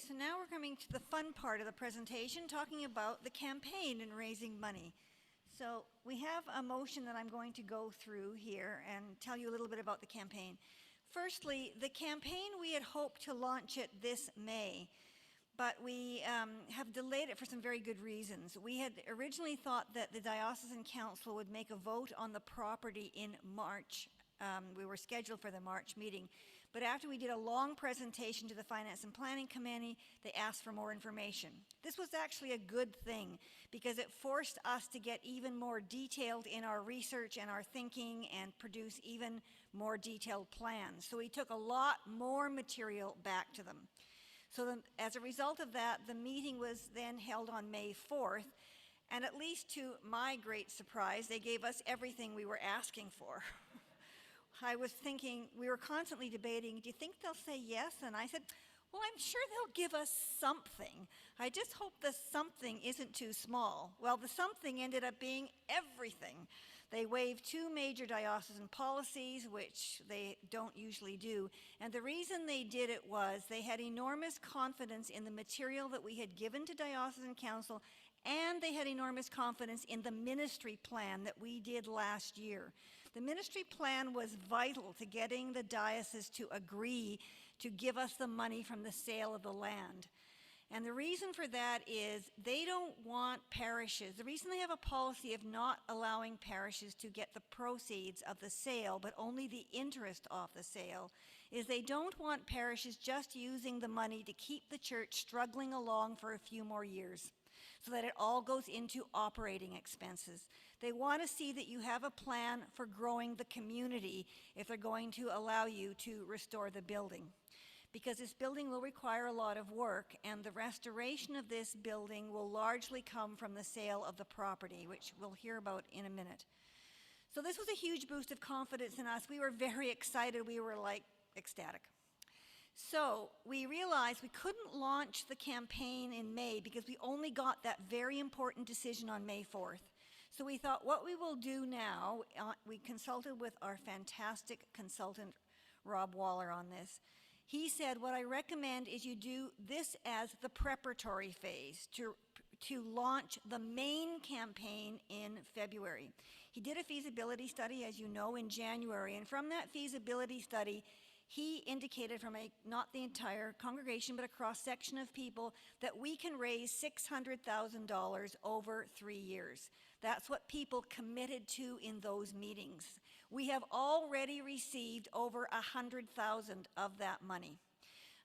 so now we're coming to the fun part of the presentation, talking about the campaign and raising money. So we have a motion that I'm going to go through here and tell you a little bit about the campaign. Firstly, the campaign, we had hoped to launch it this May, but we have delayed it for some very good reasons. We had originally thought that the Diocesan Council would make a vote on the property in March. We were scheduled for the March meeting, but after we did a long presentation to the Finance and Planning Committee, they asked for more information. This was actually a good thing because it forced us to get even more detailed in our research and our thinking and produce even more detailed plans. So we took a lot more material back to them. So as a result of that, the meeting was then held on May 4th, and at least to my great surprise, they gave us everything we were asking for. I was thinking, we were constantly debating, do you think they'll say yes? And I said, well, I'm sure they'll give us something. I just hope the something isn't too small. Well, the something ended up being everything. They waived 2 major diocesan policies, which they don't usually do. And the reason they did it was they had enormous confidence in the material that we had given to Diocesan Council, and they had enormous confidence in the ministry plan that we did last year. The ministry plan was vital to getting the diocese to agree to give us the money from the sale of the land. And the reason for that is they don't want parishes. The reason they have a policy of not allowing parishes to get the proceeds of the sale, but only the interest off the sale, is they don't want parishes just using the money to keep the church struggling along for a few more years, so that it all goes into operating expenses. They want to see that you have a plan for growing the community if they're going to allow you to restore the building. Because this building will require a lot of work, and the restoration of this building will largely come from the sale of the property, which we'll hear about in a minute. So this was a huge boost of confidence in us. We were very excited. We were like ecstatic. So we realized we couldn't launch the campaign in May because we only got that very important decision on May 4th. So we thought what we will do now, we consulted with our fantastic consultant, Rob Waller, on this. He said, what I recommend is you do this as the preparatory phase to launch the main campaign in February. He did a feasibility study, as you know, in January, and from that feasibility study, he indicated from not the entire congregation, but a cross-section of people, that we can raise $600,000 over 3 years. That's what people committed to in those meetings. We have already received over 100,000 of that money.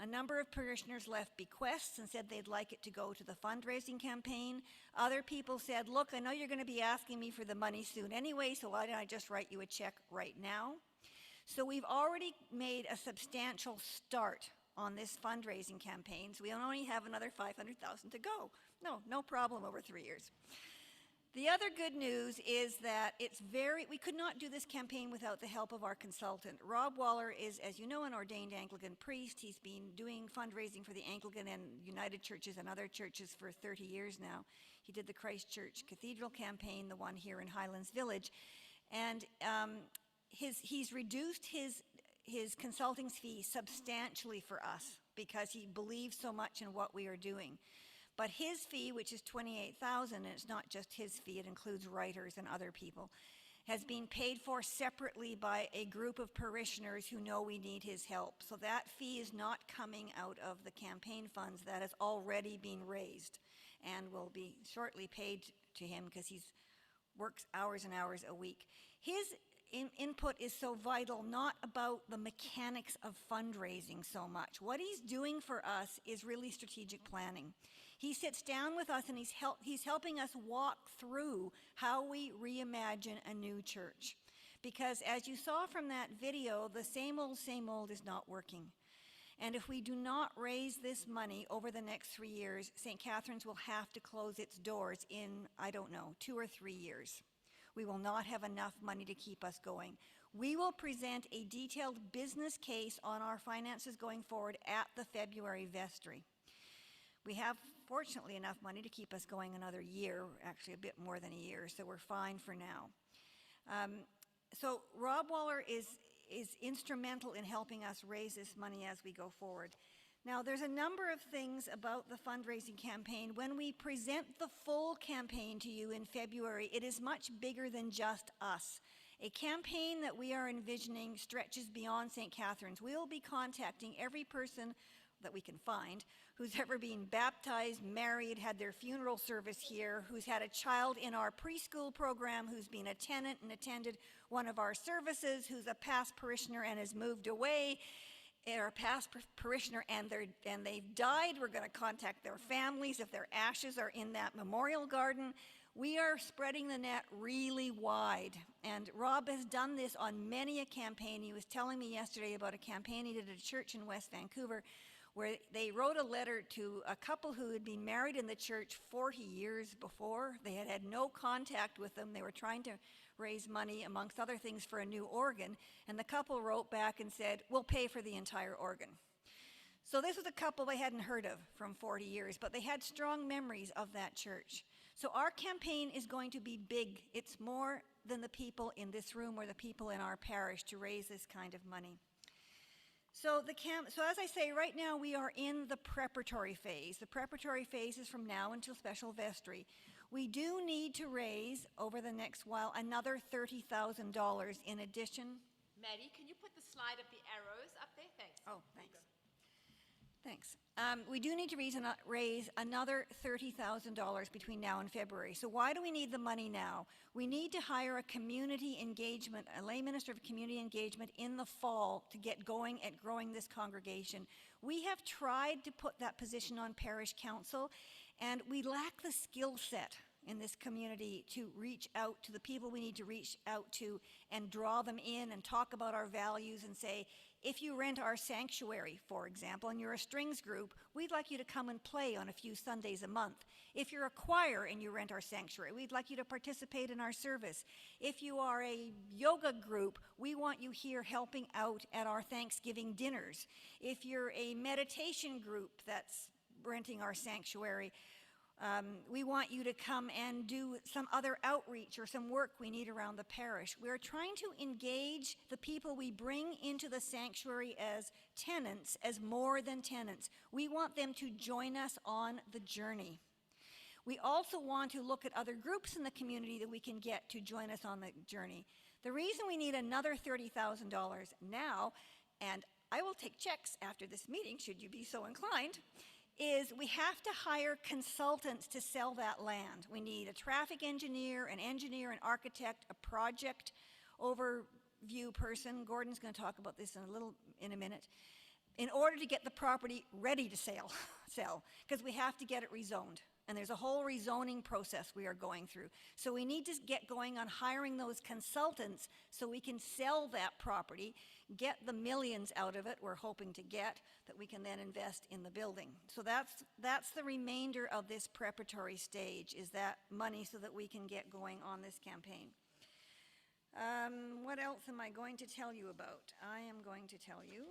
A number of parishioners left bequests and said they'd like it to go to the fundraising campaign. Other people said, look, I know you're going to be asking me for the money soon anyway, so why don't I just write you a check right now? So we've already made a substantial start on this fundraising campaign, so we only have another 500,000 to go. No problem over 3 years. The other good news is that we could not do this campaign without the help of our consultant. Rob Waller is, as you know, an ordained Anglican priest. He's been doing fundraising for the Anglican and United Churches and other churches for 30 years now. He did the Christchurch Cathedral campaign, the one here in Highlands Village, and he's reduced his consulting fee substantially for us because he believes so much in what we are doing. But his fee, which is $28,000, and it's not just his fee, it includes writers and other people, has been paid for separately by a group of parishioners who know we need his help. So that fee is not coming out of the campaign funds. That has already been raised and will be shortly paid to him because he works hours and hours a week. His input is so vital, not about the mechanics of fundraising so much. What he's doing for us is really strategic planning. He sits down with us and he's helping us walk through how we reimagine a new church. Because as you saw from that video, the same old is not working. And if we do not raise this money over the next 3 years, St. Catherine's will have to close its doors in, 2 or 3 years. We will not have enough money to keep us going. We will present a detailed business case on our finances going forward at the February vestry. We have, fortunately, enough money to keep us going another year, actually a bit more than a year, so we're fine for now. So Rob Waller is instrumental in helping us raise this money as we go forward. Now, there's a number of things about the fundraising campaign. When we present the full campaign to you in February, it is much bigger than just us. A campaign that we are envisioning stretches beyond St. Catharines. We'll be contacting every person that we can find who's ever been baptized, married, had their funeral service here, who's had a child in our preschool program, who's been a tenant and attended one of our services, who's a past parishioner and has moved away, or a past parishioner and they've died. We're going to contact their families if their ashes are in that memorial garden. We are spreading the net really wide, and Rob has done this on many a campaign. He was telling me yesterday about a campaign he did at a church in West Vancouver where they wrote a letter to a couple who had been married in the church 40 years before. They had had no contact with them. They were trying to raise money, amongst other things, for a new organ, and the couple wrote back and said, we'll pay for the entire organ. So this was a couple they hadn't heard of from 40 years, but they had strong memories of that church. So our campaign is going to be big. It's more than the people in this room or the people in our parish to raise this kind of money. So as I say, right now we are in the preparatory phase. The preparatory phase is from now until special vestry. We do need to raise, over the next while, another $30,000 in addition. Maddie, can you put the slide of the arrows up there? Thanks. Oh, thanks. Thanks. We do need to raise another $30,000 between now and February. So why do we need the money now? We need to hire a community engagement, a lay minister of community engagement in the fall to get going at growing this congregation. We have tried to put that position on parish council, and we lack the skill set in this community to reach out to the people we need to reach out to and draw them in and talk about our values and say, if you rent our sanctuary, for example, and you're a strings group, we'd like you to come and play on a few Sundays a month. If you're a choir and you rent our sanctuary, we'd like you to participate in our service. If you are a yoga group, we want you here helping out at our Thanksgiving dinners. If you're a meditation group that's renting our sanctuary, we want you to come and do some other outreach or some work we need around the parish. We're trying to engage the people we bring into the sanctuary as tenants, as more than tenants. We want them to join us on the journey. We also want to look at other groups in the community that we can get to join us on the journey. The reason we need another $30,000 now, and I will take checks after this meeting, should you be so inclined, is we have to hire consultants to sell that land. We need a traffic engineer, an architect, a project overview person. Gordon's going to talk about this in a minute, in order to get the property ready to sell, because we have to get it rezoned. And there's a whole rezoning process we are going through. So we need to get going on hiring those consultants so we can sell that property, get the millions out of it we're hoping to get, that we can then invest in the building. So that's the remainder of this preparatory stage, is that money so that we can get going on this campaign. What else am I going to tell you about? I am going to tell you.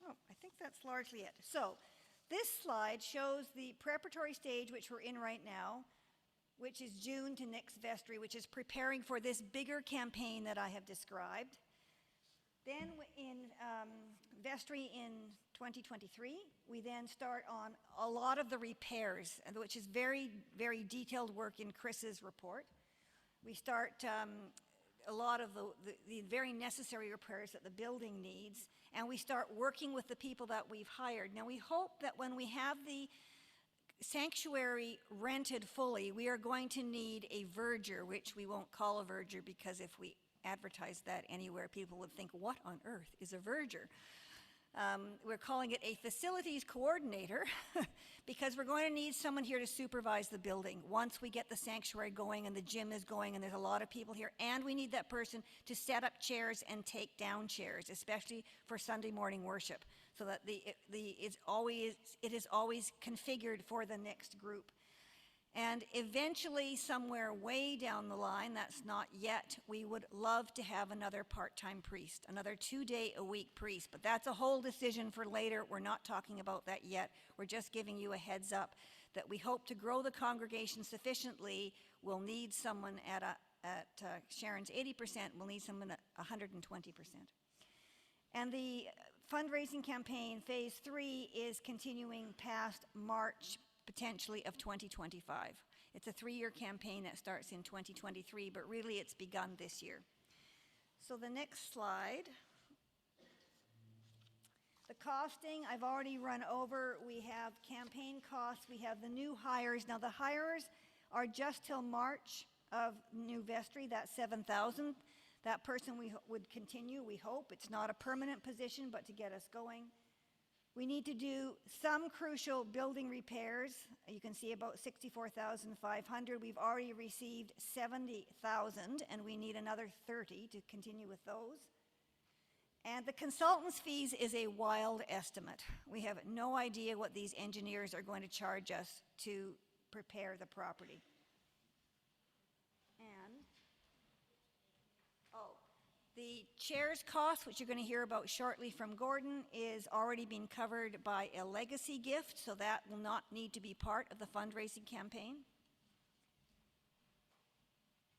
I think that's largely it. So this slide shows the preparatory stage, which we're in right now, which is June to next vestry, which is preparing for this bigger campaign that I have described. Then in vestry in 2023, we then start on a lot of the repairs, which is very, very detailed work in Chris's report. We start a lot of the very necessary repairs that the building needs, and we start working with the people that we've hired. Now, we hope that when we have the sanctuary rented fully, we are going to need a verger, which we won't call a verger, because if we advertise that anywhere, people would think, what on earth is a verger? We're calling it a facilities coordinator because we're going to need someone here to supervise the building once we get the sanctuary going and the gym is going and there's a lot of people here, and we need that person to set up chairs and take down chairs, especially for Sunday morning worship, so that it is always configured for the next group. And eventually, somewhere way down the line, that's not yet, we would love to have another part-time priest, another 2-day-a-week priest. But that's a whole decision for later. We're not talking about that yet. We're just giving you a heads up that we hope to grow the congregation sufficiently. We'll need someone at Sharon's 80%, we'll need someone at 120%. And the fundraising campaign, phase 3, is continuing past March, potentially, of 2025. It's a 3-year campaign that starts in 2023, but really it's begun this year. So the next slide. The costing, I've already run over. We have campaign costs. We have the new hires. Now, the hires are just till March of new vestry. That's $7,000. That person would continue, we hope. It's not a permanent position, but to get us going. We need to do some crucial building repairs. You can see about $64,500. We've already received $70,000, and we need another $30,000 to continue with those. And the consultant's fees is a wild estimate. We have no idea what these engineers are going to charge us to prepare the property. And, the chair's cost, which you're going to hear about shortly from Gordon, is already being covered by a legacy gift, so that will not need to be part of the fundraising campaign.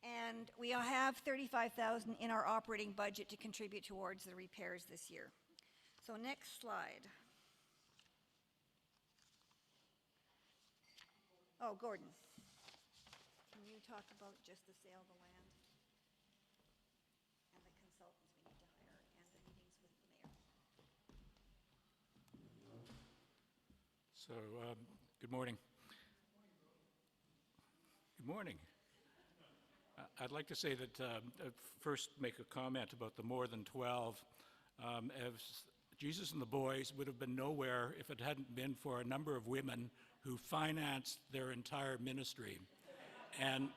And we have $35,000 in our operating budget to contribute towards the repairs this year. So next slide. Oh, Gordon, can you talk about just the sale of the land and the consultants we need to hire and the meetings with the mayor? So, good morning. Good morning. I'd like to say that first make a comment about the more than 12. As Jesus and the Boys would have been nowhere if it hadn't been for a number of women who financed their entire ministry. And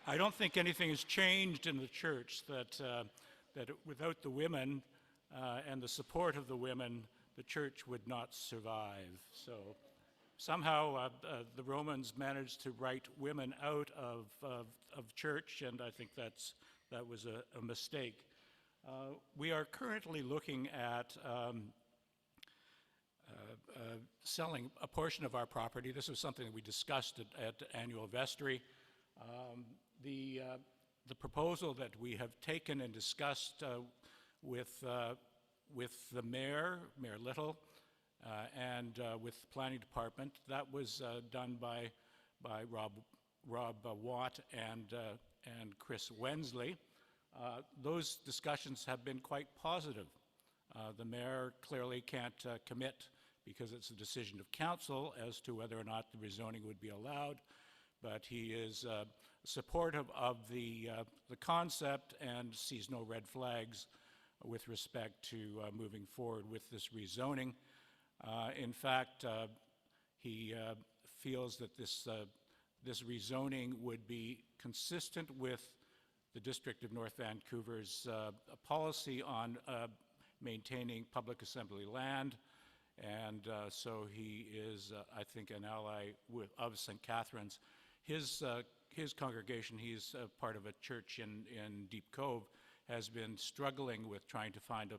I don't think anything has changed in the church that without the women and the support of the women, the church would not survive. So somehow the Romans managed to write women out of church, and I think that was a mistake. We are currently looking at selling a portion of our property. This was something that we discussed at annual vestry. The proposal that we have taken and discussed with the mayor, Mayor Little, and with the planning department, that was done by Rob Watt and Chris Wensley. Those discussions have been quite positive. The mayor clearly can't commit because it's a decision of council as to whether or not the rezoning would be allowed, but he is supportive of the concept and sees no red flags with respect to moving forward with this rezoning. In fact, he feels that this rezoning would be consistent with the District of North Vancouver's policy on maintaining public assembly land, and so he is, I think, an ally of St. Catherine's. His congregation, he's part of a church in Deep Cove, has been struggling with trying to find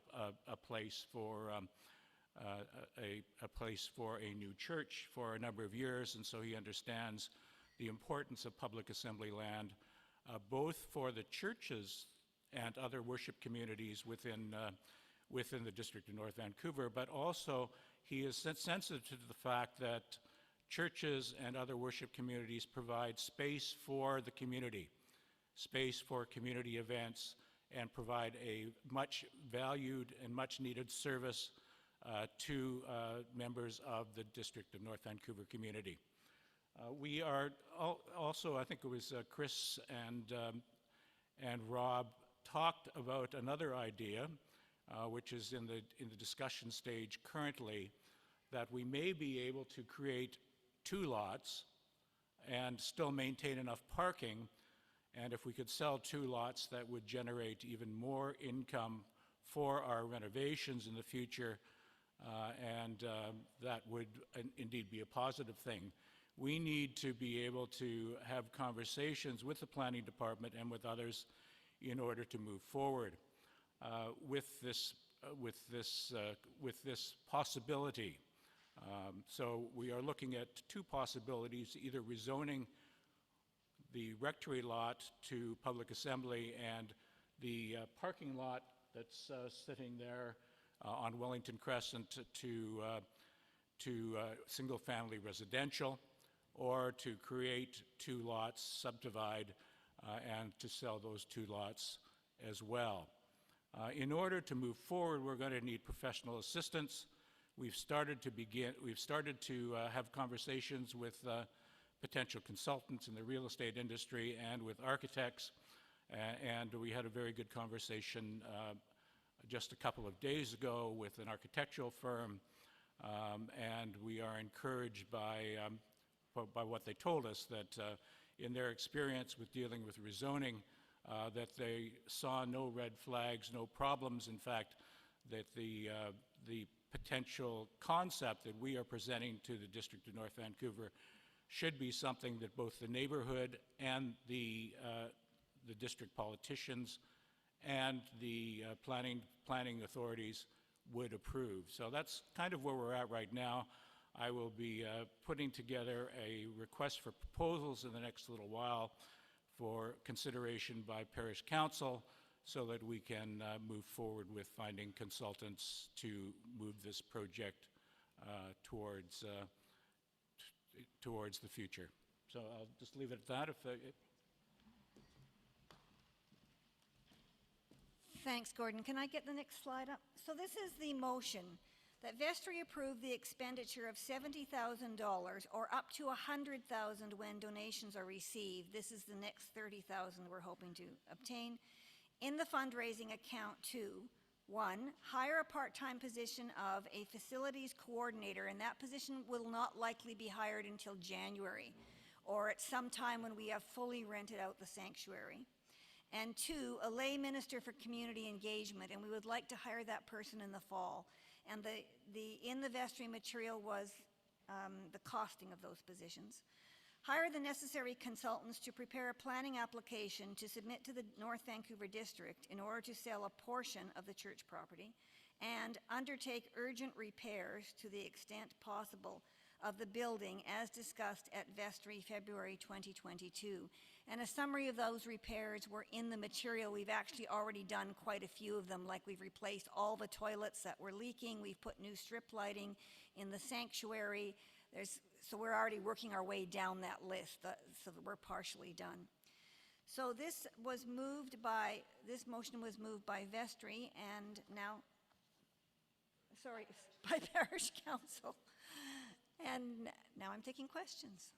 a place for a place for a new church for a number of years, and so he understands the importance of public assembly land, both for the churches and other worship communities within the District of North Vancouver, but also he is sensitive to the fact that churches and other worship communities provide space for the community, space for community events, and provide a much valued and much needed service to members of the District of North Vancouver community. We are also, I think it was Chris and Rob talked about another idea, which is in the discussion stage currently, that we may be able to create 2 lots and still maintain enough parking. And if we could sell 2 lots, that would generate even more income for our renovations in the future, and that would indeed be a positive thing. We need to be able to have conversations with the planning department and with others in order to move forward with this possibility. So we are looking at 2 possibilities: either rezoning the rectory lot to public assembly, and the parking lot that's sitting there on Wellington Crescent to single-family residential, or to create 2 lots, subdivide, and to sell those 2 lots as well. In order to move forward, we're going to need professional assistance. We've started to have conversations with potential consultants in the real estate industry and with architects, and we had a very good conversation just a couple of days ago with an architectural firm, and we are encouraged by what they told us, that in their experience with dealing with rezoning, that they saw no red flags, no problems. In fact, that the potential concept that we are presenting to the District of North Vancouver should be something that both the neighborhood and the district politicians and the planning authorities would approve. So that's kind of where we're at right now. I will be putting together a request for proposals in the next little while for consideration by Parish Council, so that we can move forward with finding consultants to move this project towards the future. So I'll just leave it at that. Thanks, Gordon. Can I get the next slide up? So this is the motion that Vestry approve the expenditure of $70,000 or up to $100,000 when donations are received. This is the next $30,000 we're hoping to obtain in the fundraising account to, 1, hire a part-time position of a facilities coordinator, and that position will not likely be hired until January or at some time when we have fully rented out the sanctuary. And 2, a lay minister for community engagement, and we would like to hire that person in the fall. And in the vestry material was the costing of those positions. Hire the necessary consultants to prepare a planning application to submit to the North Vancouver District in order to sell a portion of the church property, and undertake urgent repairs to the extent possible of the building as discussed at Vestry February 2022. And a summary of those repairs were in the material. We've actually already done quite a few of them, like we've replaced all the toilets that were leaking, we've put new strip lighting in the sanctuary. So we're already working our way down that list, so that we're partially done. So this motion was moved by Vestry, and now, sorry, by Parish Council. And now I'm taking questions.